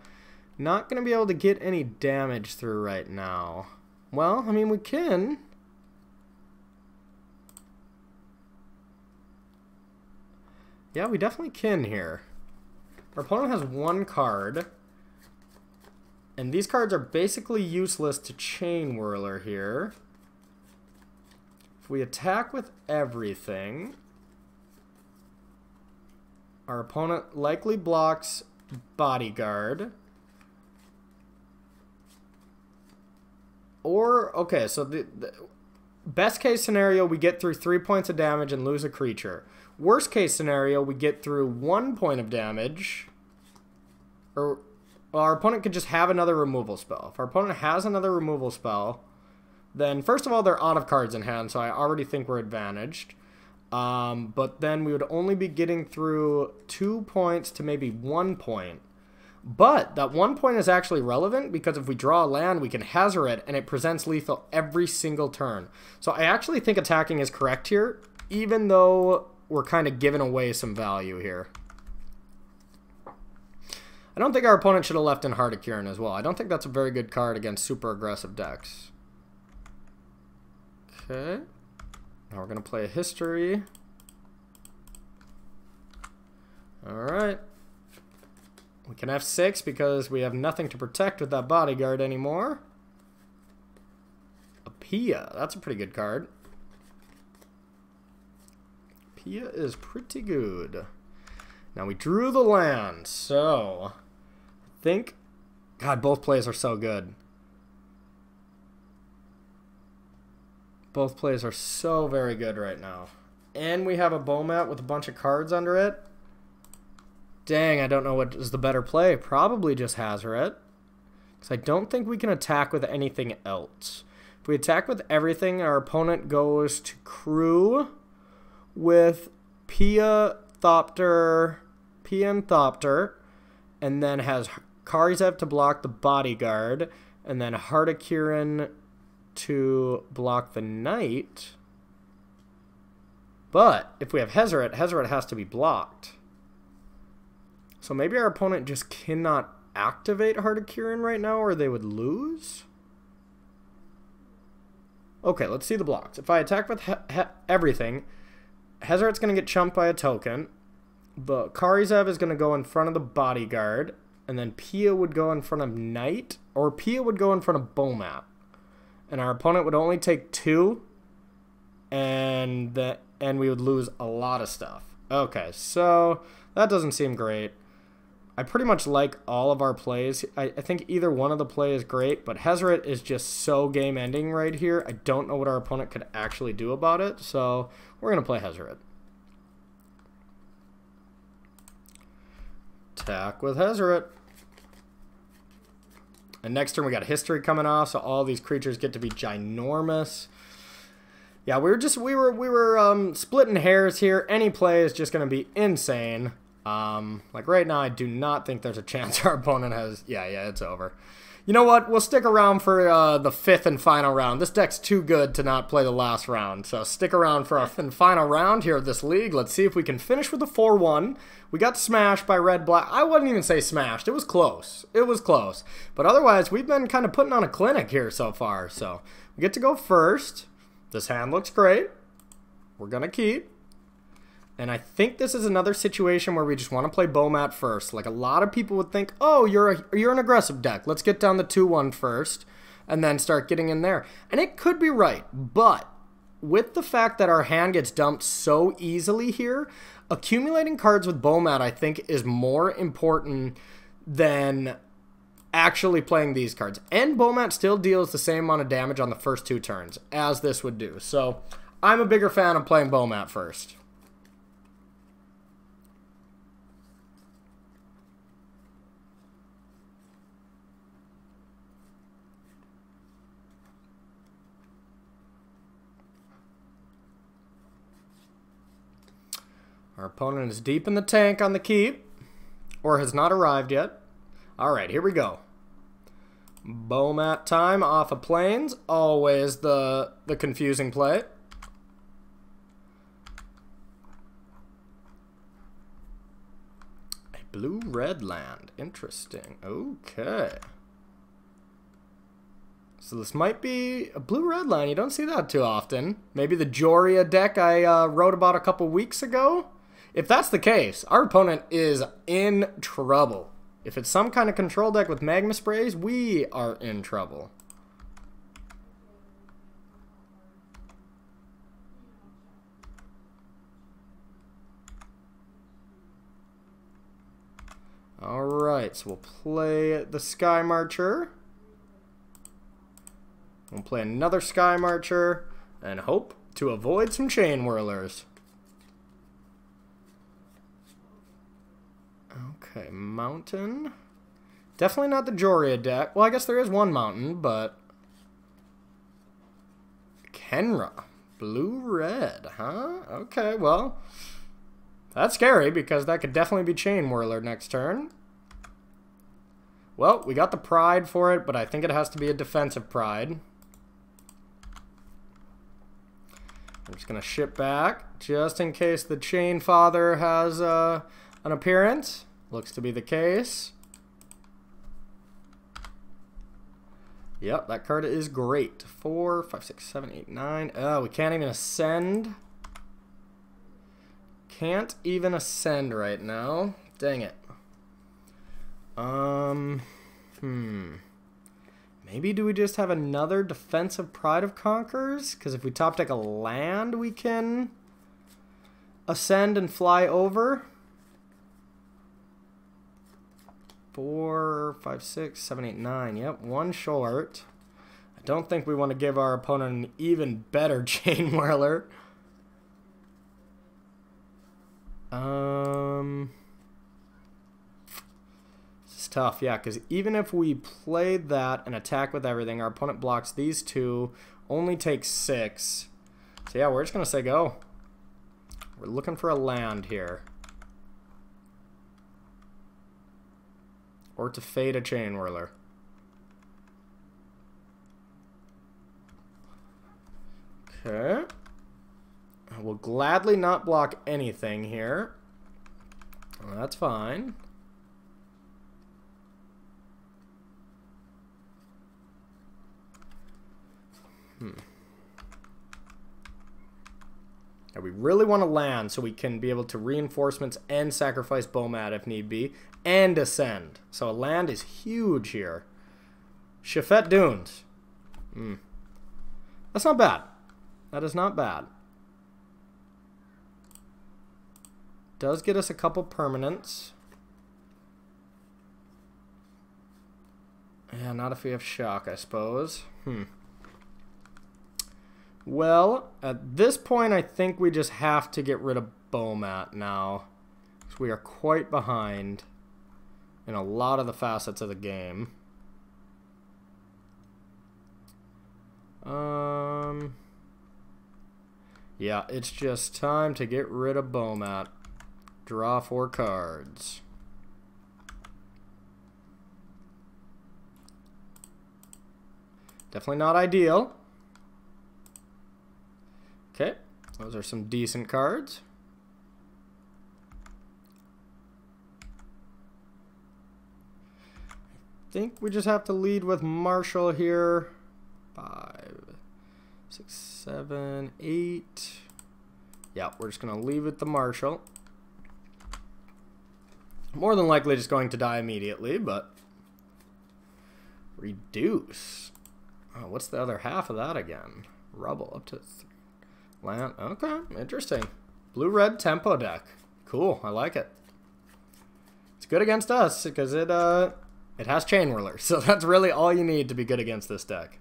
not going to be able to get any damage through right now. Well, I mean, we can. Yeah, we definitely can here. Our opponent has 1 card. And these cards are basically useless to Chainwhirler here. If we attack with everything, our opponent likely blocks Bodyguard. Or, okay, so the best case scenario, we get through 3 points of damage and lose a creature. Worst case scenario, we get through 1 point of damage. Or, well, our opponent could just have another removal spell. If our opponent has another removal spell, then first of all, they're out of cards in hand, so I already think we're advantaged. But then we would only be getting through 2 points to maybe 1 point. But that 1 point is actually relevant because if we draw a land, we can hazard it, and it presents lethal every single turn. So I actually think attacking is correct here, even though we're kind of giving away some value here. I don't think our opponent should have left in Hardicurin as well. I don't think that's a very good card against super aggressive decks. Okay. Now we're going to play a history. Alright. We can F6 because we have nothing to protect with that Bodyguard anymore. A Pia. That's a pretty good card. Pia is pretty good. Now we drew the land, so I think... God, both plays are so good. Both plays are so very good right now. And we have a Bomat with a bunch of cards under it. Dang, I don't know what is the better play. Probably just Hazoret. Because I don't think we can attack with anything else. If we attack with everything, our opponent goes to Crew with Pia, Thopter, and Thopter. And then has Karizev to block the Bodyguard. And then Hardicurin to block the Knight. But if we have Hazoret, Hazoret has to be blocked. So maybe our opponent just cannot activate Hardicurin right now or they would lose? Okay, let's see the blocks. If I attack with everything, Hazoret's going to get chumped by a token. The Karizev is going to go in front of the Bodyguard. And then Pia would go in front of Knight. Or Pia would go in front of Bomat. And our opponent would only take 2. And we would lose a lot of stuff. Okay, so that doesn't seem great. I pretty much like all of our plays. I think either one of the plays is great, but Hazoret is just so game-ending right here. I don't know what our opponent could actually do about it, so we're going to play Hazoret. Attack with Hezret. And next turn we got History coming off, so all these creatures get to be ginormous. Yeah, we were splitting hairs here. Any play is just going to be insane. Like right now, I do not think there's a chance our opponent has... Yeah, it's over. You know what? We'll stick around for the 5th and final round. This deck's too good to not play the last round. So stick around for our 5th and final round here of this league. Let's see if we can finish with a 4-1. We got smashed by red-black. I wouldn't even say smashed. It was close. It was close. But otherwise, we've been kind of putting on a clinic here so far. So we get to go first. This hand looks great. We're going to keep. And I think this is another situation where we just want to play Bomat first. Like a lot of people would think, oh, you're an aggressive deck. Let's get down the 2-1 first and then start getting in there. And it could be right, but with the fact that our hand gets dumped so easily here, accumulating cards with Bomat I think is more important than actually playing these cards. And Bomat still deals the same amount of damage on the first 2 turns as this would do. So I'm a bigger fan of playing Bomat first. Our opponent is deep in the tank on the keep, or has not arrived yet. Alright, here we go. Bomat time off of Plains, always the confusing play. A blue-red land, interesting, okay. So this might be a blue-red land, you don't see that too often. Maybe the Joria deck I wrote about a couple weeks ago? If that's the case, our opponent is in trouble. If it's some kind of control deck with Magma Sprays, we are in trouble. Alright, so we'll play the Skymarcher. We'll play another Skymarcher and hope to avoid some Chainwhirlers. Okay, mountain. Definitely not the Joria deck. Well, I guess there is one mountain, but... Kenra. Blue-red, huh? Okay, well... That's scary, because that could definitely be Chainwhirler next turn. Well, we got the Pride for it, but I think it has to be a defensive Pride. I'm just going to ship back, just in case the Chain Father has an appearance. Looks to be the case. Yep, that card is great. 4, 5, 6, 7, 8, 9. Oh, we can't even ascend. Can't even ascend right now. Dang it. Maybe do we just have another defensive Pride of Conquerors? Because if we top deck a land, we can ascend and fly over. 4, 5, 6, 7, 8, 9. Yep, one short. I don't think we want to give our opponent an even better Chainwhirler. This is tough, yeah, because even if we played that and attack with everything, our opponent blocks these 2, only takes 6. So yeah, we're just going to say go. We're looking for a land here. Or to fade a Chainwhirler. Okay. We'll gladly not block anything here. Well, that's fine. Now we really want to land so we can be able to reinforcements and sacrifice Bomat if need be, and ascend. So a land is huge here. Shafet Dunes. That's not bad. That is not bad. Does get us a couple permanents. Yeah, not if we have shock, I suppose. Well, at this point, I think we just have to get rid of Bomat now. Because we are quite behind. in a lot of the facets of the game. Yeah, it's just time to get rid of Bomat. Draw 4 cards. Definitely not ideal. Okay, those are some decent cards. I think we just have to lead with Marshal here. 5, 6, 7, 8. Yeah, we're just going to leave it the Marshal. More than likely just going to die immediately, but reduce. Oh, what's the other half of that again? Rubble up to 3. Land. Okay, interesting. Blue-red tempo deck. Cool, I like it. It's good against us because it has Chainwhirler, so that's really all you need to be good against this deck.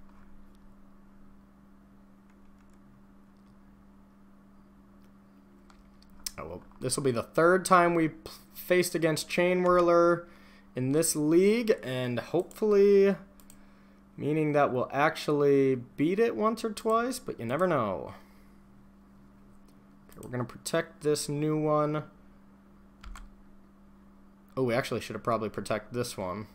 Oh, well, this will be the 3rd time we faced against Chainwhirler in this league, and hopefully meaning that we'll actually beat it once or twice, but you never know. Okay, we're going to protect this new one. Oh, we actually should have probably protected this one.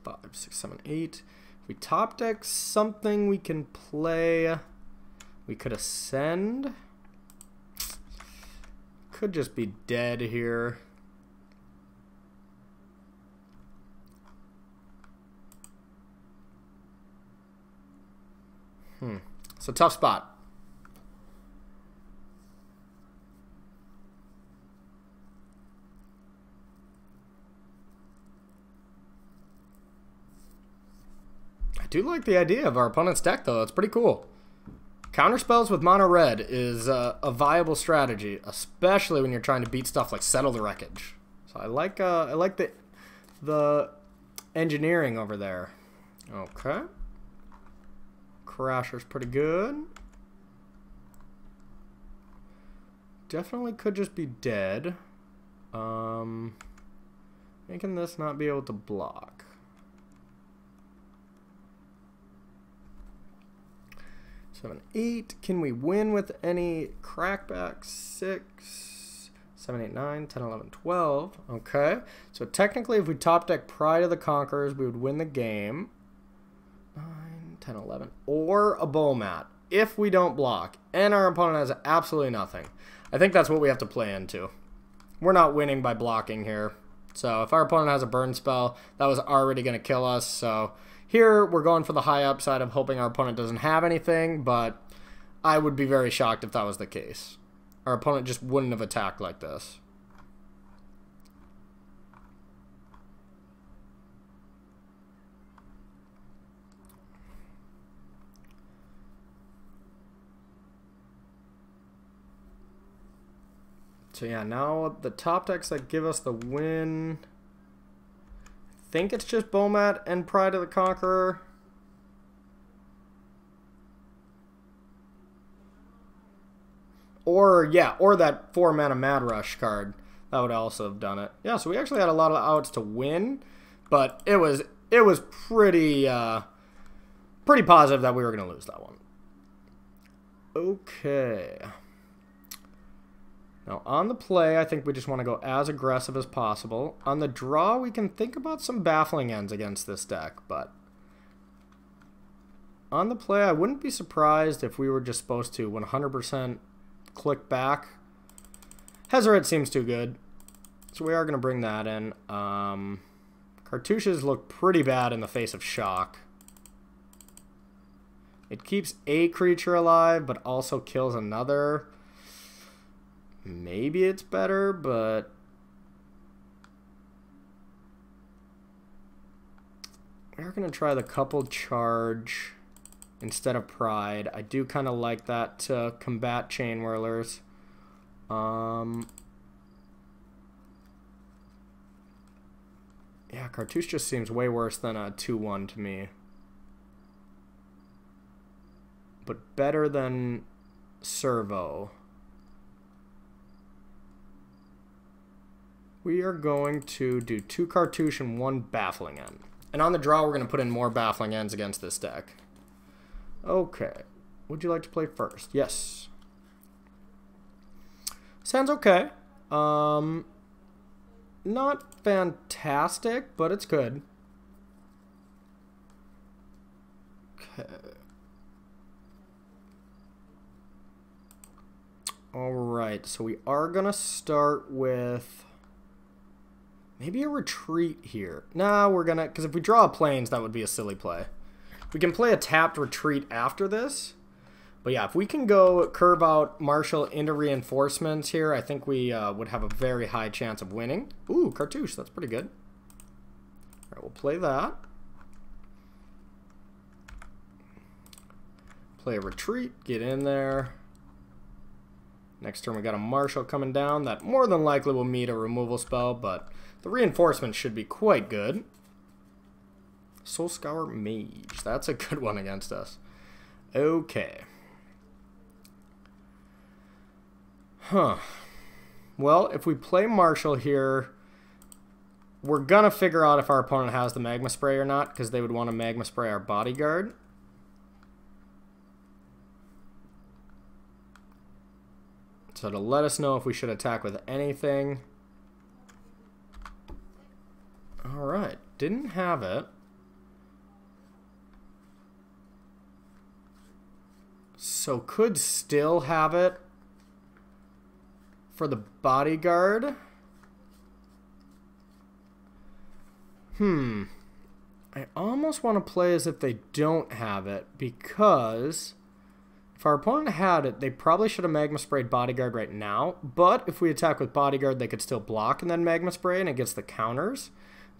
Five, 6, 7, 8. If we top deck something we can play, we could ascend. Could just be dead here. It's a tough spot. I do like the idea of our opponent's deck, though. It's pretty cool. Counterspells with mono red is a viable strategy, especially when you're trying to beat stuff like Settle the Wreckage. So I like the engineering over there. Okay. Crasher's pretty good. Definitely could just be dead. Making this not be able to block. 7, 8. Can we win with any crackback? 6, 7, 8, 9, 10, 11, 12. Okay. So technically, if we top deck Pride of the Conquerors, we would win the game. 9, 10, 11. Or a Bomat. If we don't block. And our opponent has absolutely nothing. I think that's what we have to play into. We're not winning by blocking here. So if our opponent has a burn spell, that was already going to kill us. So here we're going for the high upside of hoping our opponent doesn't have anything, but I would be very shocked if that was the case. Our opponent just wouldn't have attacked like this. So yeah, now the top decks that give us the win, I think it's just Bomat and Pride of the Conqueror. Or, yeah, or that 4-mana Mad Rush card. That would also have done it. Yeah, so we actually had a lot of outs to win, but it was pretty pretty positive that we were going to lose that one. Okay. Now, on the play, I think we just want to go as aggressive as possible. On the draw, we can think about some baffling ends against this deck, but on the play, I wouldn't be surprised if we were just supposed to 100% click back. Hezeret seems too good, so we are going to bring that in. Cartouches look pretty bad in the face of shock. It keeps a creature alive, but also kills another. Maybe it's better, but we're going to try the coupled charge instead of Pride. I do kind of like that to combat Chainwhirlers. Yeah, Cartouche just seems way worse than a 2-1 to me. But better than Servo. We are going to do 2 Cartouche and 1 Baffling End. And on the draw, we're going to put in more Baffling Ends against this deck. Okay. Would you like to play first? Yes. Sounds okay. Not fantastic, but it's good. Okay. Alright, so we are going to start with maybe a retreat here. Nah, we're going to, because if we draw a Plains, that would be a silly play. We can play a tapped retreat after this. But yeah, if we can go curve out Marshal into reinforcements here, I think we would have a very high chance of winning. Ooh, Cartouche, that's pretty good. Alright, we'll play that. Play a retreat, get in there. Next turn we got a Marshal coming down that more than likely will meet a removal spell, but the reinforcement should be quite good. Soul Scour Mage, that's a good one against us. Okay. Huh. Well, if we play Marshal here, we're gonna figure out if our opponent has the Magma Spray or not, because they would want to Magma Spray our Bodyguard. So to let us know if we should attack with anything. Alright, didn't have it. So could still have it for the Bodyguard. I almost want to play as if they don't have it, because if our opponent had it, they probably should have Magma Sprayed Bodyguard right now. But if we attack with Bodyguard, they could still block and then Magma Spray, and it gets the counters.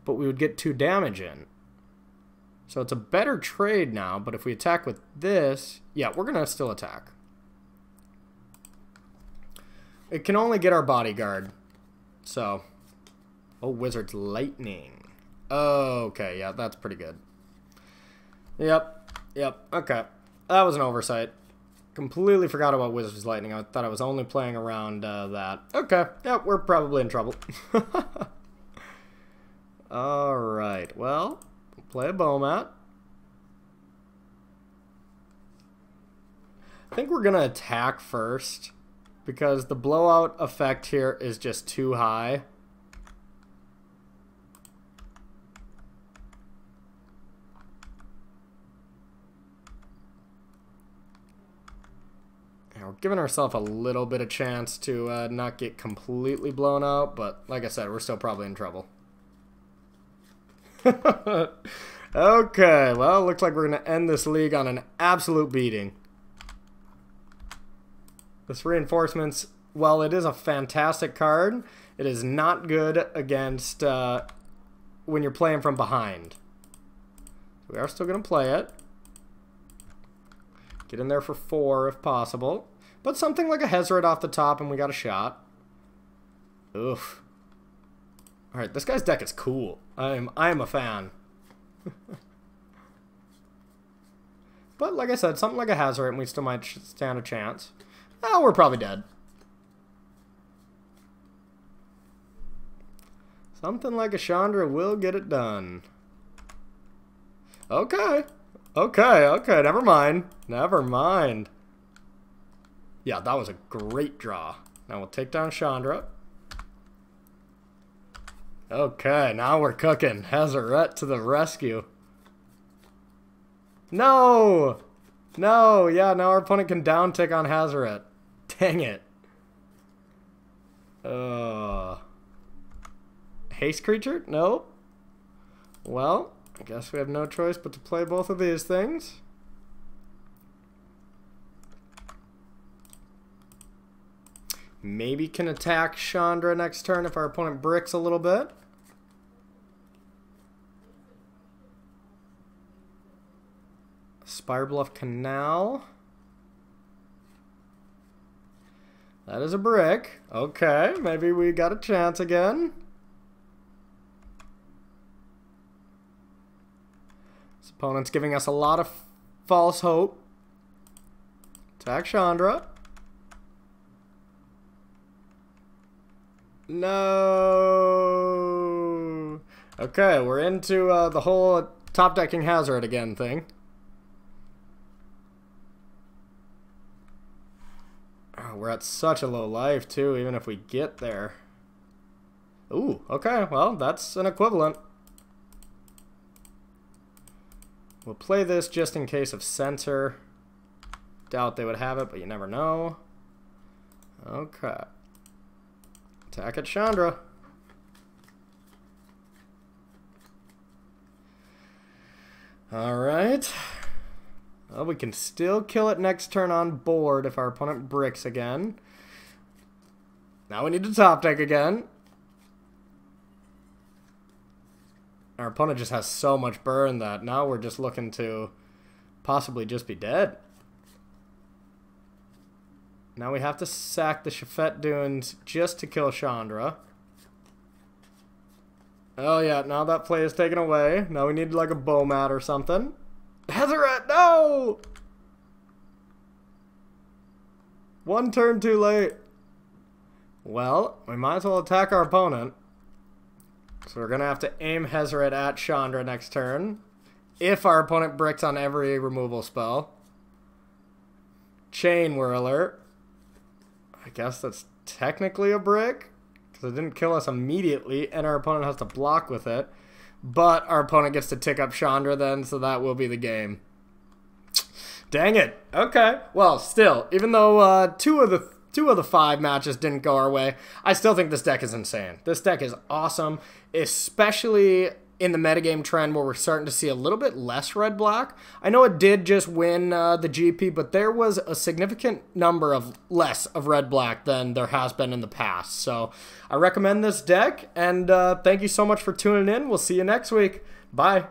But we would get 2 damage in. So it's a better trade now, but if we attack with this, yeah, we're going to still attack. It can only get our Bodyguard. So, oh, Wizard's Lightning. Okay, yeah, that's pretty good. Yep, okay. That was an oversight. Completely forgot about Wizard's Lightning. I thought I was only playing around that. Okay, yep, we're probably in trouble. Alright, well, play a Bomat. I think we're going to attack first, because the blowout effect here is just too high. We're giving ourselves a little bit of chance to not get completely blown out, but like I said, we're still probably in trouble. Okay, well, looks like we're going to end this league on an absolute beating. This Reinforcements, while it is a fantastic card, it is not good against when you're playing from behind. We are still going to play it. Get in there for 4 if possible. But something like a Hezret off the top and we got a shot. Oof. Alright, this guy's deck is cool. I am a fan. But like I said, something like a Hezret and we still might stand a chance. Oh, we're probably dead. Something like a Chandra will get it done. Okay. Okay, never mind. Never mind. Yeah, that was a great draw. Now we'll take down Chandra. Okay, now we're cooking. Hezret to the rescue. No! No, yeah, now our opponent can down tick on Hezret. Dang it. Haste creature? Nope. Well, I guess we have no choice but to play both of these things. Maybe can attack Chandra next turn if our opponent bricks a little bit. Spirebluff Canal. That is a brick. Okay, maybe we got a chance again. This opponent's giving us a lot of false hope. Attack Chandra. No. Okay, we're into the whole top decking hazard again thing. Oh, we're at such a low life too, even if we get there. Ooh, okay, well, that's an equivalent. We'll play this just in case of censor. Doubt they would have it, but you never know. Okay. Attack at Chandra. Alright. Well, we can still kill it next turn on board if our opponent bricks again. Now we need to top deck again. Our opponent just has so much burn that now we're just looking to possibly just be dead. Now we have to sack the Shafet Dunes just to kill Chandra. Oh yeah, now that play is taken away. Now we need like a bow mat or something. Hezeret, no! One turn too late. Well, we might as well attack our opponent. So we're going to have to aim Hezeret at Chandra next turn. If our opponent bricks on every removal spell. Chainwhirler. I guess that's technically a brick. Because it didn't kill us immediately. And our opponent has to block with it. But our opponent gets to tick up Chandra then. So that will be the game. Dang it. Okay. Well, still. Even though two of the 5 matches didn't go our way, I still think this deck is insane. This deck is awesome, especially in the metagame trend where we're starting to see a little bit less red-black. I know it did just win the GP, but there was a significant number of less of red-black than there has been in the past. So I recommend this deck, and thank you so much for tuning in. We'll see you next week. Bye.